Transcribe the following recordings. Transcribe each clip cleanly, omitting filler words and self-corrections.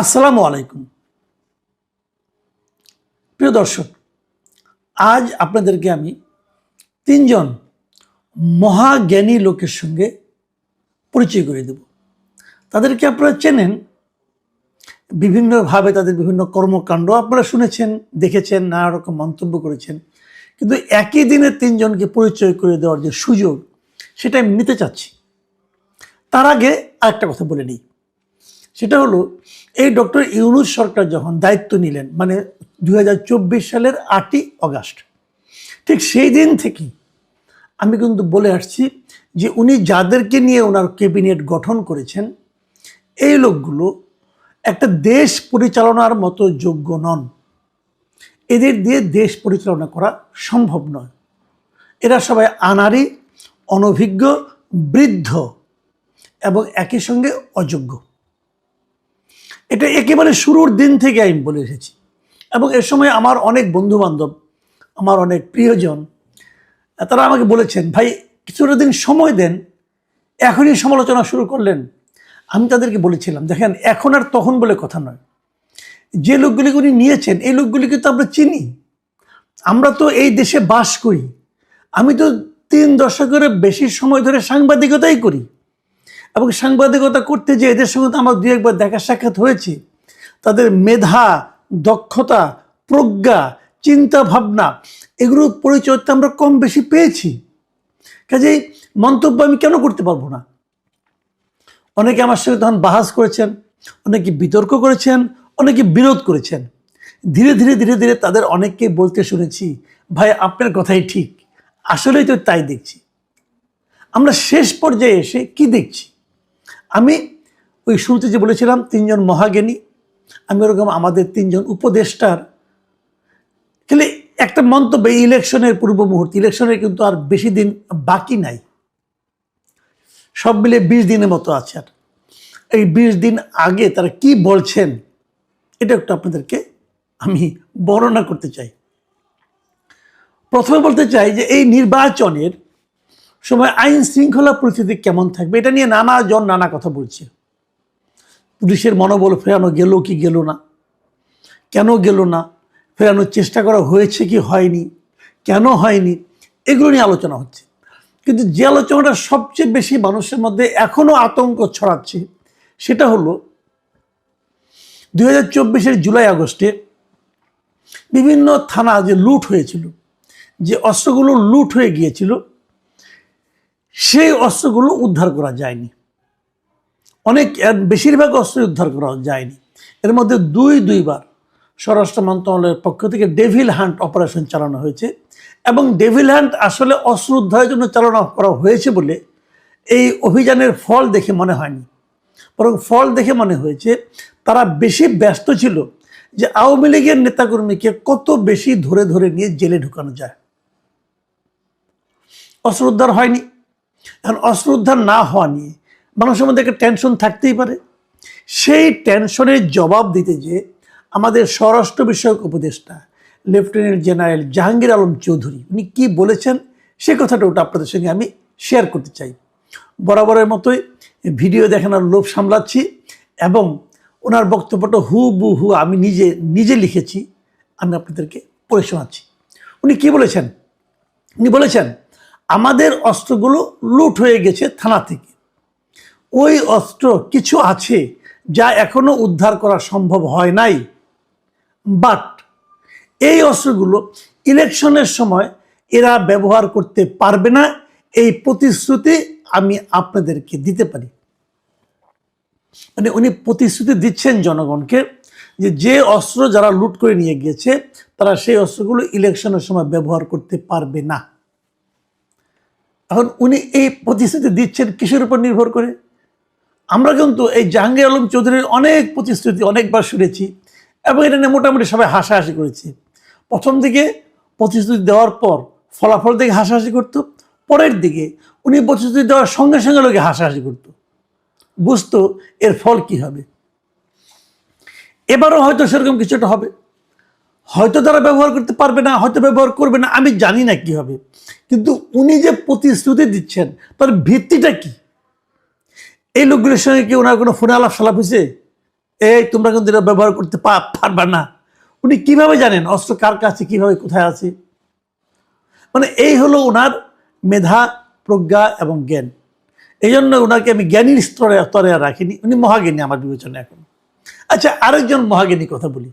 আসসালামু আলাইকুম প্রিয় দর্শক, আজ আপনাদেরকে আমি তিনজন মহাজ্ঞানী লোকের সঙ্গে পরিচয় করে দেব। তাদেরকে আপনারা চেনেন, বিভিন্নভাবে তাদের বিভিন্ন কর্মকাণ্ড আপনারা শুনেছেন, দেখেছেন, নানা রকম মন্তব্য করেছেন, কিন্তু একই দিনে তিনজনকে পরিচয় করে দেওয়ার যে সুযোগ, সেটা আমি নিতে চাচ্ছি। তার আগে আরেকটা কথা বলে নিই, সেটা হলো এই ডক্টর ইউনূস সরকার যখন দায়িত্ব নিলেন, মানে 2024 সালের 8ই অগাস্ট, ঠিক সেই দিন থেকেই আমি কিন্তু বলে আসছি যে উনি যাদেরকে নিয়ে ওনার ক্যাবিনেট গঠন করেছেন, এই লোকগুলো একটা দেশ পরিচালনার মতো যোগ্য নন। এদের দিয়ে দেশ পরিচালনা করা সম্ভব নয়। এরা সবাই আনাড়ি, অনভিজ্ঞ, বৃদ্ধ এবং একই সঙ্গে অযোগ্য। এটা একেবারে শুরুর দিন থেকে আমি বলে এসেছি, এবং এর সময় আমার অনেক বন্ধুবান্ধব, আমার অনেক প্রিয়জন, তারা আমাকে বলেছেন, ভাই কিছুটা দিন সময় দেন, এখনই সমালোচনা শুরু করলেন। আমি তাদেরকে বলেছিলাম, দেখেন এখন আর তখন বলে কথা নয়। যে লোকগুলিকে উনি নিয়েছেন, এই লোকগুলিকে তো আমরা চিনি, আমরা তো এই দেশে বাস করি। আমি তো 3 দশকের বেশি সময় ধরে সাংবাদিকতাই করি, এবং সাংবাদিকতা করতে যে এদের সঙ্গে তো আমার 2-1 বার দেখা সাক্ষাৎ হয়েছে। তাদের মেধা, দক্ষতা, প্রজ্ঞা, চিন্তা ভাবনা, এগুলোর পরিচয় তো আমরা কম বেশি পেয়েছি। কাজেই মন্তব্য আমি কেন করতে পারবো না? অনেকে আমার সঙ্গে তখন বাহাস করেছেন, অনেকে বিতর্ক করেছেন, অনেকে বিরোধ করেছেন। ধীরে ধীরে ধীরে ধীরে তাদের অনেককে বলতে শুনেছি, ভাই আপনার কথাই ঠিক, আসলেই তো তাই দেখছি। আমরা শেষ পর্যায়ে এসে কি দেখছি? আমি ওই শুরুতে যে বলেছিলাম 3জন মহাজ্ঞানী, আমি ওরকম আমাদের 3জন উপদেষ্টার তাহলে একটা মন্তব্য, ইলেকশনের পূর্ব মুহূর্তে, ইলেকশনের কিন্তু আর বেশি দিন বাকি নাই, সব মিলে 20 দিনের মতো আছে। আর এই 20 দিন আগে তারা কি বলছেন, এটা একটু আপনাদেরকে আমি বর্ণনা করতে চাই। প্রথমে বলতে চাই যে এই নির্বাচনের সময় আইন শৃঙ্খলা পরিস্থিতি কেমন থাকবে, এটা নিয়ে নানাজন নানা কথা বলছে। পুলিশের মনোবল ফেরানো গেল কি গেল না, কেন গেল না, ফেরানোর চেষ্টা করা হয়েছে কি হয়নি, কেন হয়নি, এগুলো নিয়ে আলোচনা হচ্ছে। কিন্তু যে আলোচনাটা সবচেয়ে বেশি মানুষের মধ্যে এখনো আতঙ্ক ছড়াচ্ছে, সেটা হলো 2024-এর জুলাই আগস্টে বিভিন্ন থানা যে লুট হয়েছিল, যে অস্ত্রগুলো লুট হয়ে গিয়েছিল, সেই অস্ত্রগুলো উদ্ধার করা যায়নি। বেশিরভাগ অস্ত্র উদ্ধার করা যায়নি। এর মধ্যে দুইবার স্বরাষ্ট্র মন্ত্রণালয়ের পক্ষ থেকে ডেভিল হান্ট অপারেশন চালানো হয়েছে, এবং ডেভিল হান্ট আসলে অস্ত্র উদ্ধারের জন্য চালনা করা হয়েছে বলে এই অভিযানের ফল দেখে মনে হয়নি। বরং ফল দেখে মনে হয়েছে তারা বেশি ব্যস্ত ছিল যে আওয়ামী লীগের নেতাকর্মীকে কত বেশি ধরে ধরে নিয়ে জেলে ঢুকানো যায়। অস্ত্র উদ্ধার হয়নি। এখন অস্ত্র উদ্ধার না হওয়া নিয়ে মানুষের মধ্যে একটা টেনশন থাকতেই পারে। সেই টেনশনের জবাব দিতে যে আমাদের স্বরাষ্ট্র বিষয়ক উপদেষ্টা লেফটেন্যান্ট জেনারেল জাহাঙ্গীর আলম চৌধুরী, উনি কি বলেছেন সে কথাটা ওটা আপনাদের সঙ্গে আমি শেয়ার করতে চাই। বরাবরের মতোই ভিডিও দেখানোর লোভ সামলাচ্ছি, এবং ওনার বক্তব্যটা হুবহু আমি নিজে লিখেছি, আমি আপনাদেরকে পড়ে শোনাচ্ছি। উনি কি বলেছেন? উনি বলেছেন, আমাদের অস্ত্রগুলো লুট হয়ে গেছে থানা থেকে। ওই অস্ত্র কিছু আছে যা এখনো উদ্ধার করা সম্ভব হয় নাই, বাট এই অস্ত্রগুলো ইলেকশনের সময় এরা ব্যবহার করতে পারবে না, এই প্রতিশ্রুতি আমি আপনাদেরকে দিতে পারি। মানে উনি প্রতিশ্রুতি দিচ্ছেন জনগণকে যে অস্ত্র যারা লুট করে নিয়ে গিয়েছে, তারা সেই অস্ত্রগুলো ইলেকশনের সময় ব্যবহার করতে পারবে না। এখন উনি এই প্রতিশ্রুতি দিচ্ছেন কিসের উপর নির্ভর করে? আমরা কিন্তু এই জাহাঙ্গীর আলম চৌধুরীর অনেক প্রতিশ্রুতি অনেকবার শুনেছি, এবং এটা নিয়ে মোটামুটি সবাই হাসাহাসি করেছে। প্রথম দিকে প্রতিশ্রুতি দেওয়ার পর ফলাফল দেখে হাসাহাসি করত, পরের দিকে উনি প্রতিশ্রুতি দেওয়ার সঙ্গে সঙ্গে লোকে হাসাহাসি করত, বুঝতো এর ফল কি হবে। এবারও হয়তো সেরকম কিছুটা হবে, হয়তো তারা ব্যবহার করতে পারবে না, হয়তো ব্যবহার করবে না, আমি জানি না কি হবে। কিন্তু উনি যে প্রতিশ্রুতি দিচ্ছেন তার ভিত্তিটা কি? এই লোকগুলোর সঙ্গে কি ওনার কোনো ফোনে আলাপ সালাপ হয়েছে? এই তোমরা কিন্তু এটা ব্যবহার করতে পারবা না। উনি কিভাবে জানেন অস্ত্র কার কাছে, কিভাবে কোথায় আছে? মানে এই হলো ওনার মেধা, প্রজ্ঞা এবং জ্ঞান। এই জন্য ওনাকে আমি জ্ঞানীর স্তরে স্তরে রাখিনি, উনি মহাজ্ঞানী আমার বিবেচনা এখন। আচ্ছা, আরেকজন মহাজ্ঞানী কথা বলি,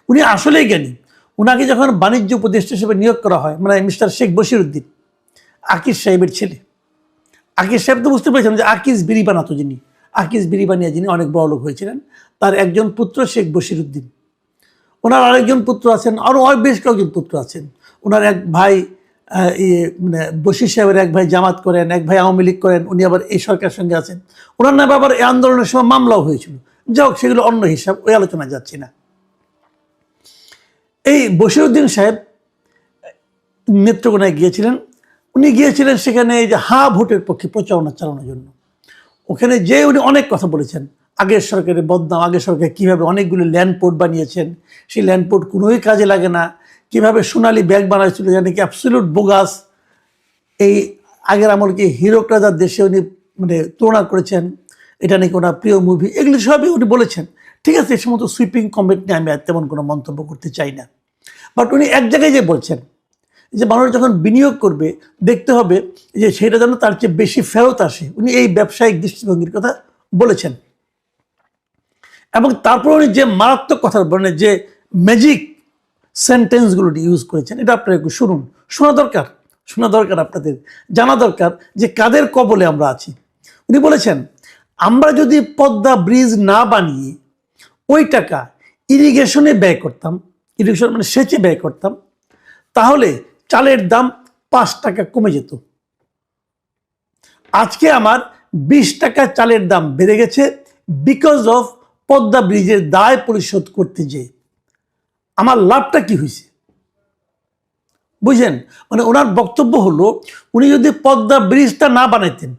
উনি আসলেই জ্ঞানী। উনাকে যখন বাণিজ্য উপদেষ্টা হিসেবে নিয়োগ করা হয়, মানে মিস্টার শেখ বশিরউদ্দিন, আকিজ সাহেবের ছেলে। আকিজ সাহেব তো বুঝতে পেরেছেন যে আকিজ বিড়ি বানাতো, যিনি আকিজ বিড়ি বানিয়ে যিনি অনেক বড় লোক হয়েছিলেন, তার একজন পুত্র শেখ বশিরউদ্দিন। ওনার আরেকজন পুত্র আছেন, আরও বেশ কয়েকজন পুত্র আছেন। ওনার এক ভাই মানে বশির সাহেবের এক ভাই জামাত করেন, এক ভাই আওয়ামী লীগ করেন, উনি আবার এই সরকারের সঙ্গে আছেন। ওনার নামে আবার এই আন্দোলনের সময় মামলাও হয়েছিল। যাই হোক, সেগুলো অন্য হিসাব, ওই আলোচনা যাচ্ছি না। এই বশিরউদ্দিন সাহেব নেত্রকোনায় গিয়েছিলেন। উনি গিয়েছিলেন সেখানে এই যে হা ভোটের পক্ষে প্রচারণা চালানোর জন্য। ওখানে যে উনি অনেক কথা বলেছেন, আগের সরকারের বদনাম, আগের সরকার কীভাবে অনেকগুলো ল্যান্ডপোর্ট বানিয়েছেন, সেই ল্যান্ডপোর্ট কোনোই কাজে লাগে না, কীভাবে সোনালী ব্যাগ বানাইছিল যা নাকি অ্যাবসলিউট বোগাস। এই আগের আমলকে হিরক রাজার দেশে উনি মানে তুলনা করেছেন, এটা নাকি ওনার প্রিয় মুভি, এগুলি সবই উনি বলেছেন। ঠিক আছে, এই সমস্ত সুইপিং কমেন্ট নিয়ে আমি আর তেমন কোনো মন্তব্য করতে চাই না। বাট উনি এক জায়গায় যে বলছেন যে মানুষ যখন বিনিয়োগ করবে দেখতে হবে যে সেটা যেন তার চেয়ে বেশি ফেরত আসে। উনি এই ব্যবসায়িক দৃষ্টিভঙ্গির কথা বলেছেন। এবং তারপর উনি যে মারাত্মক কথা বলেন, যে ম্যাজিক সেন্টেন্সগুলো ইউজ করেছেন, এটা আপনারা একটু শুনুন। শোনা দরকার আপনাদের, জানা দরকার যে কাদের কবলে আমরা আছি। উনি বলেছেন, আমরা যদি পদ্মা ব্রিজ না বানিয়ে ওই টাকা ইরিগেশনে ব্যয় করতাম, ইরিগেশন মানে সেচে ব্যয় করতাম, তাহলে চালের দাম 5 টাকা কমে যেত। আজকে আমার 20 টাকা চালের দাম বেড়ে গেছে বিকজ অফ পদ্মা ব্রিজের দায় পরিশোধ করতে যেয়ে। আমার লাভটা কি হয়েছে বুঝেন? মানে ওনার বক্তব্য হলো, উনি যদি পদ্মা ব্রিজটা না বানাইতেন,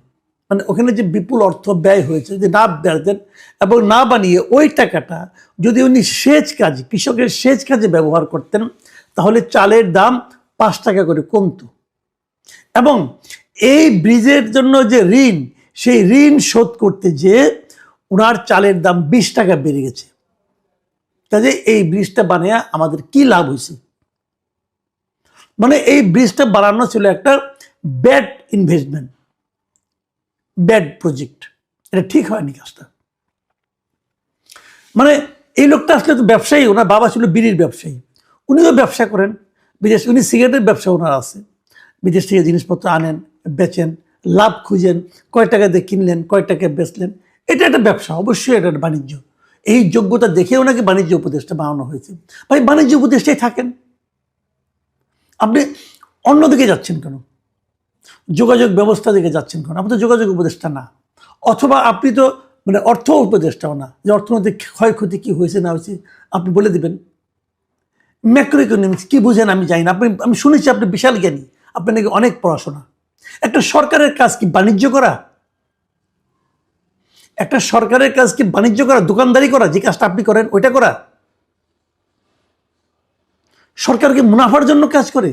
মানে ওখানে যে বিপুল অর্থ ব্যয় হয়েছে যদি না বানাতেন এবং না বানিয়ে ওই টাকাটা যদি উনি সেচ কাজে, কৃষকের সেচ কাজে ব্যবহার করতেন, তাহলে চালের দাম 5 টাকা করে কমতো। এবং এই ব্রিজের জন্য যে ঋণ, সেই ঋণ শোধ করতে যেয়ে ওনার চালের দাম 20 টাকা বেড়ে গেছে। কাজে এই ব্রিজটা বানিয়ে আমাদের কি লাভ হয়েছে? মানে এই ব্রিজটা বানানো ছিল একটা ব্যাড ইনভেস্টমেন্ট, ব্যাড প্রজেক্ট, এটা ঠিক হয়নি কাজটা। মানে এই লোকটা আসলে তো ব্যবসায়ী, ওনার বাবা ছিল বিড়ির ব্যবসায়ী, উনিও ব্যবসা করেন বিদেশ, উনি সিগারেটের ব্যবসা ওনার আছে, বিদেশ থেকে জিনিসপত্র আনেন, বেচেন, লাভ খুঁজেন, কয় টাকা দিয়ে কিনলেন, কয় টাকায় বেচলেন, এটা একটা ব্যবসা, অবশ্যই এটা একটা বাণিজ্য। এই যোগ্যতা দেখে ওনাকে বাণিজ্য উপদেষ্টা বানানো হয়েছে। ভাই, বাণিজ্য উপদেষ্টাই থাকেন, আপনি অন্যদিকে যাচ্ছেন কেন? যোগাযোগ ব্যবস্থা দিকে যাচ্ছেন কেন? আপনি তো যোগাযোগ উপদেষ্টা না। অথবা আপনি তো মানে অর্থ উপদেষ্টাও না, যে অর্থনৈতিক ক্ষয়ক্ষতি কি হয়েছে না হয়েছে আপনি বলে দিবেন। ম্যাক্রো ইকোনমিক্স কি বুঝেন আমি জানি না, আমি শুনেছি আপনি বিশাল জ্ঞানী, আপনি নাকি অনেক পড়াশোনা। একটা সরকারের কাজ কি বাণিজ্য করা? একটা সরকারের কাজ কি বাণিজ্য করা, দোকানদারি করা? যে কাজটা আপনি করেন ওইটা করা? সরকার কি মুনাফার জন্য কাজ করে?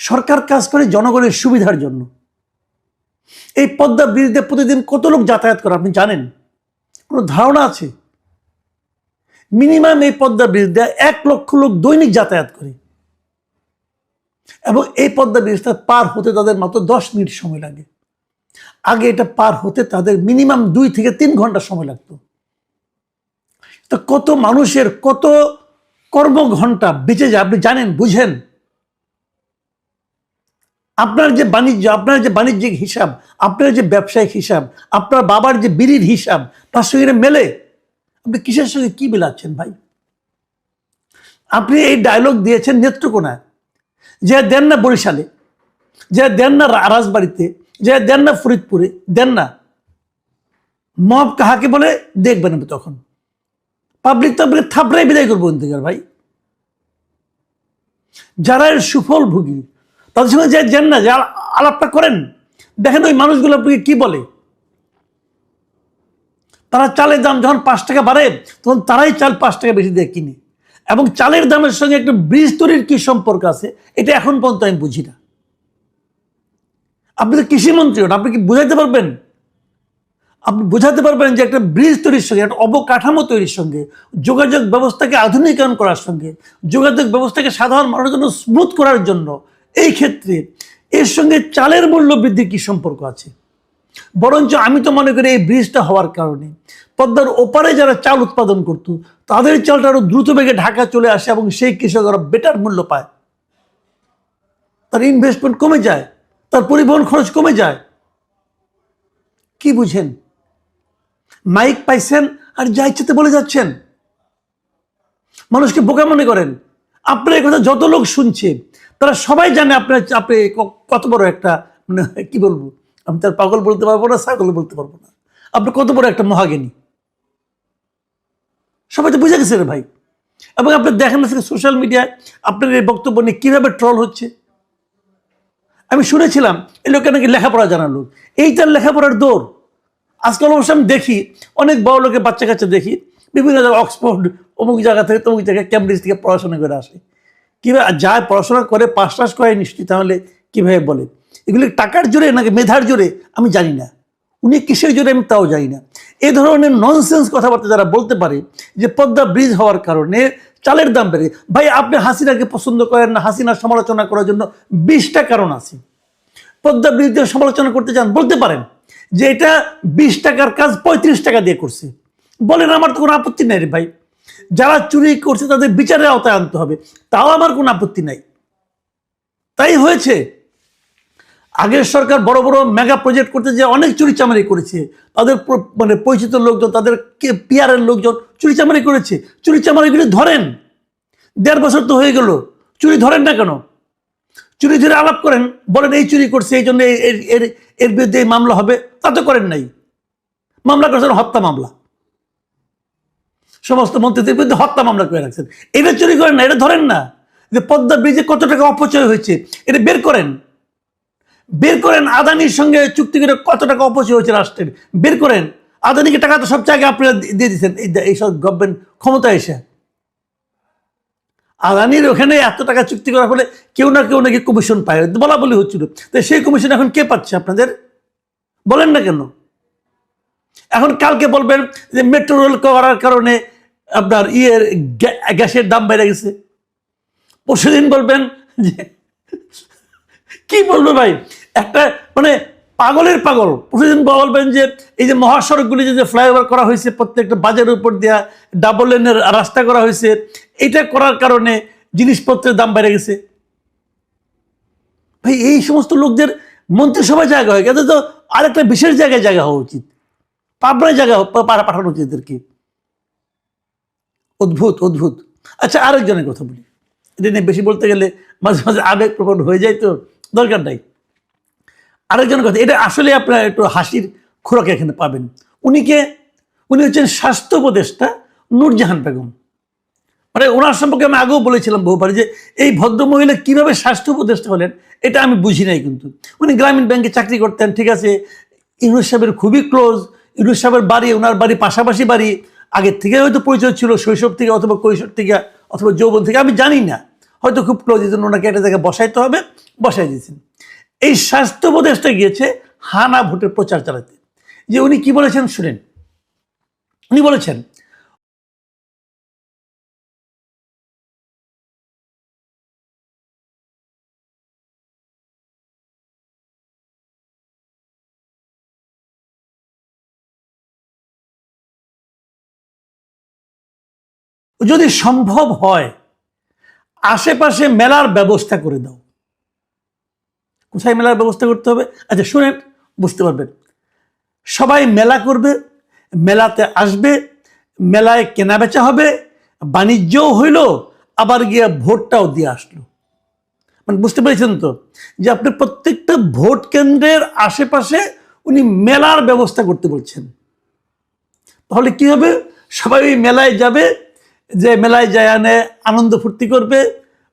সরকার কাজ করে জনগণের সুবিধার জন্য। এই পদ্মা ব্রিজে প্রতিদিন কত লোক যাতায়াত করে আপনি জানেন? কোনো ধারণা আছে? মিনিমাম এই পদ্মা ব্রিজ দিয়ে 1 লক্ষ লোক দৈনিক যাতায়াত করে, এবং এই পদ্মা ব্রিজটা পার হতে তাদের মাত্র 10 মিনিট সময় লাগে। আগে এটা পার হতে তাদের মিনিমাম 2 থেকে 3 ঘন্টা সময় লাগতো। তো কত মানুষের কত কর্মঘণ্টা বেঁচে যায় আপনি জানেন, বুঝেন? আপনার যে বাণিজ্য, আপনার যে বাণিজ্যিক হিসাব, আপনার যে ব্যবসায়িক হিসাব, আপনার বাবার যে বিড়ির হিসাব, তার সঙ্গে মেলে? আপনি কিসের সঙ্গে কি মিলাচ্ছেন ভাই? আপনি এই ডায়লগ দিয়েছেন নেত্রকোনায়, যে দেন না বরিশালে, যে দেন না রাজবাড়িতে, যে দেন না ফরিদপুরে, দেন না। মব কাহাকে বলে দেখবেন তখন পাবলিক তো আপনাকে থাপড়াই বিদায় করবো অন্তিকার ভাই। যারা এর সুফল ভোগী তাদের সঙ্গে যে যান না, যে আলাপটা করেন, দেখেন ওই মানুষগুলো আপনাকে কি বলে। তারা চালের দাম যখন 5 টাকা বাড়ে তখন তারাই চাল 5 টাকা বেশি দিয়ে কিনে, এবং চালের দামের সঙ্গে একটা ব্রিজ তৈরির কি সম্পর্ক আছে এটা এখন পর্যন্ত আমি বুঝি না। আপনি তো কৃষিমন্ত্রী হন, আপনি কি বুঝাইতে পারবেন? আপনি বোঝাতে পারবেন যে একটা ব্রিজ তৈরির সঙ্গে, একটা অবকাঠামো তৈরির সঙ্গে, যোগাযোগ ব্যবস্থাকে আধুনিকায়ন করার সঙ্গে, যোগাযোগ ব্যবস্থাকে সাধারণ মানুষের জন্য স্মুথ করার জন্য এই ক্ষেত্রে এর সঙ্গে চালের মূল্য বৃদ্ধির কী সম্পর্ক আছে? বরঞ্চ আমি তো মনে করি এই ব্রিজটা হওয়ার কারণে পদ্মার ওপারে যারা চাল উৎপাদন করত তাদের চালটা আরো দ্রুত বেগে ঢাকা চলে আসে এবং সেই কৃষকরা বেটার মূল্য পায়, তার ইনভেস্টমেন্ট কমে যায়, তার পরিবহন খরচ কমে যায়। কি বুঝেন? মাইক পাইছেন আর যা ইচ্ছাতে বলে যাচ্ছেন, মানুষকে বোকা মনে করেন। আপনার এই কথা যত লোক শুনছে তারা সবাই জানে আপনি কত বড় একটা, মানে কি বলবো, আমি তার পাগল বলতে পারবো না, ছাগল বলতে পারবো না, আপনি কত বড় একটা মহাজ্ঞানী সবাই তো বুঝে গেছে রে ভাই। এবং আপনি দেখেন না সোশ্যাল মিডিয়ায় আপনার এই বক্তব্য নিয়ে কিভাবে ট্রল হচ্ছে। আমি শুনেছিলাম এই লোককে নাকি লেখাপড়া জানার লোক, এইটার লেখাপড়ার দৌড়। আজকাল অবশ্য আমি দেখি অনেক বড় লোকের বাচ্চা কাচ্চা দেখি বিভিন্ন জায়গায় অক্সফোর্ড অমুক জায়গা থেকে তমুক জায়গায় ক্যামব্রিজ থেকে পড়াশোনা করে আসে। কীভাবে যায় পড়াশোনা করে পাস টাস করে নিশ্চিত, তাহলে কীভাবে বলে এগুলি টাকার জোরে নাকি মেধার জোরে আমি জানি না, উনি কিসের জোরে আমি তাও জানি না। এ ধরনের ননসেন্স কথাবার্তা যারা বলতে পারে যে পদ্মা ব্রিজ হওয়ার কারণে চালের দাম বেড়ে, ভাই আপনি হাসিনাকে পছন্দ করেন না, হাসিনার সমালোচনা করার জন্য 20টা কারণ আছে। পদ্মা ব্রিজের সমালোচনা করতে চান বলতে পারেন যে এটা 20 টাকার কাজ 35 টাকা দিয়ে করছে, বলেন, আমার তো কোনো আপত্তি নাই রে ভাই। যারা চুরি করছে তাদের বিচারের আওতায় আনতে হবে, তাও আমার কোনো আপত্তি নাই। তাই হয়েছে আগের সরকার বড় বড় মেগা প্রজেক্ট করতে যে অনেক চুরি চামারি করেছে, তাদের মানে পরিচিত লোকজন, তাদের পিয়ারের লোকজন চুরি চামারি করেছে। চুরি চামারিগুলি ধরেন, 1.5 বছর তো হয়ে গেল, চুরি ধরেন না কেন? চুরি ধরে আলাপ করেন, বলেন এই চুরি করছে এই জন্য এর বিরুদ্ধে এই মামলা হবে, তা তো করেন নাই। মামলা করছেন হত্যা মামলা, সমস্ত মন্ত্রীদের বিরুদ্ধে হত্যা মামলা করে রাখছেন। এটা চুরি করেন না, এটা ধরেন না। যে পদ্মা ব্রিজে কত টাকা অপচয় হয়েছে এটা বের করেন, বের করেন। আদানির সঙ্গে চুক্তি করে কত টাকা অপচয় হয়েছে রাষ্ট্রের, বের করেন। আদানিকে টাকা তো সব জায়গায় আপনারা দিয়ে দিচ্ছেন এইসব গভর্নমেন্ট ক্ষমতা এসে। আদানির ওখানে এত টাকা চুক্তি করার ফলে কেউ না কেউ নাকি কমিশন পায়, বলা বলি হচ্ছিল। তো সেই কমিশন এখন কে পাচ্ছে আপনাদের? বলেন না কেন? এখন কালকে বলবেন যে মেট্রো রেল করার কারণে আপনার গ্যাসের দাম বেড়ে গেছে। পরশুদিন বলবেন যে কি বলবো ভাই, একটা মানে পাগলের পাগল। প্রতিদিন বলবেন যে এই যে মহাসড়কগুলি যে ফ্লাইওভার করা হয়েছে, প্রত্যেকটা বাজারের উপর দেওয়া ডাবল লেনের রাস্তা করা হয়েছে, এটা করার কারণে জিনিসপত্রের দাম বেড়ে গেছে। ভাই এই সমস্ত লোকদের মন্ত্রিসভায় জায়গা হয়, এদের তো আরেকটা বিশেষ জায়গায় জায়গা হওয়া উচিত, পাবনায় জায়গা পাঠানো উচিত এদেরকে। অদ্ভুত অদ্ভুত। আচ্ছা আরেকজনের কথা বলি, এটা নিয়ে বেশি বলতে গেলে মাঝে মাঝে আবেগপ্রবণ হয়ে যায়, তো দরকার নাই। আরেকজনের কথা, এটা আসলে আপনারা একটু হাসির খোরাক এখানে পাবেন। উনি হচ্ছেন স্বাস্থ্য উপদেষ্টা নূরজাহান বেগম। মানে ওনার সম্পর্কে আমি আগেও বলেছিলাম বহুবার যে এই ভদ্রমহিলা কিভাবে স্বাস্থ্য উপদেষ্টা হলেন এটা আমি বুঝি নাই। কিন্তু উনি গ্রামীণ ব্যাংকে চাকরি করতেন, ঠিক আছে, ইউনুস সাহেবের খুবই ক্লোজ। ইউনুস সাহেবের বাড়ি, ওনার বাড়ি পাশাপাশি বাড়ি, আগের থেকে হয়তো পরিচয় ছিল, শৈশব থেকে অথবা কৈশোর থেকে অথবা যৌবন থেকে, আমি জানি না, হয়তো খুব ক্লোজ, এই জন্য ওনাকে একটা জায়গায় বসাইতে হবে, বসাই দিয়েছেন। এই স্বাস্থ্য উপদেষ্টা গিয়েছে হানা ভোটের প্রচার চালাতে। যে উনি কি বলেছেন শুনেন। উনি বলেছেন যদি সম্ভব হয় আশেপাশে মেলার ব্যবস্থা করে দাও। কোথায় মেলার ব্যবস্থা করতে হবে? আচ্ছা শুনেন, বুঝতে পারবেন। সবাই মেলা করবে, মেলাতে আসবে, মেলায় কেনা বেচা হবে, বাণিজ্যও হইল, আবার গিয়ে ভোটটাও দিয়ে আসলো। মানে বুঝতে পেরেছেন তো, যে আপনি প্রত্যেকটা ভোট কেন্দ্রের আশেপাশে উনি মেলার ব্যবস্থা করতে বলছেন। তাহলে কি হবে? সবাই ওই মেলায় যাবে, যে মেলায় যায় আনে আনন্দ ফুর্তি করবে,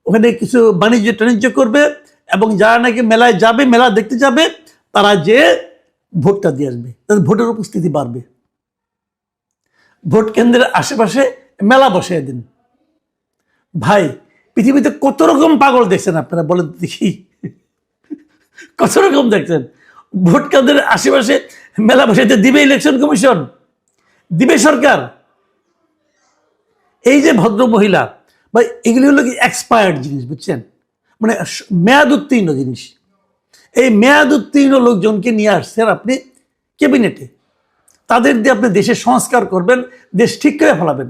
ওখানে কিছু বাণিজ্য টাণিজ্য করবে, এবং যারা নাকি মেলায় যাবে, মেলা দেখতে যাবে, তারা যে ভোটটা দিয়ে আসবে, তাদের ভোটের উপস্থিতি বাড়বে। ভোট কেন্দ্রের আশেপাশে মেলা বসিয়ে দিন। ভাই পৃথিবীতে কত রকম পাগল দেখছেন আপনারা, বলেন দেখি, কত রকম দেখছেন। ভোট কেন্দ্রের আশেপাশে মেলা বসাইতে দিবে ইলেকশন কমিশন, দিবে সরকার? এই যে ভদ্র মহিলা বা এগুলি হলো কি এক্সপায়ার্ড জিনিস, বুঝছেন, মানে মেয়াদ উত্তীর্ণ জিনিস। এই মেয়াদ উত্তীর্ণ লোকজনকে নিয়ে আসছেন আপনি ক্যাবিনেটে, তাদের দিয়ে আপনি দেশের সংস্কার করবেন, দেশ ঠিক করে ফেলাবেন।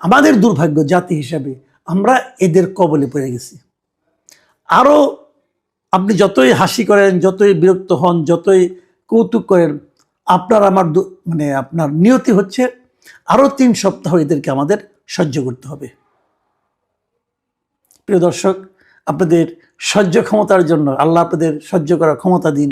আমাদের দুর্ভাগ্য জাতি হিসাবে আমরা এদের কবলে পড়ে গেছি। আরও আপনি যতই হাসি করেন, যতই বিরক্ত হন, যতই কৌতুক করেন, আপনার আমার মানে আপনার নিয়তি হচ্ছে আরও 3 সপ্তাহ এদেরকে আমাদের সহ্য করতে হবে। প্রিয় দর্শক, আপনাদের সহ্য ক্ষমতার জন্য আল্লাহ আপনাদের সহ্য করার ক্ষমতা দিন।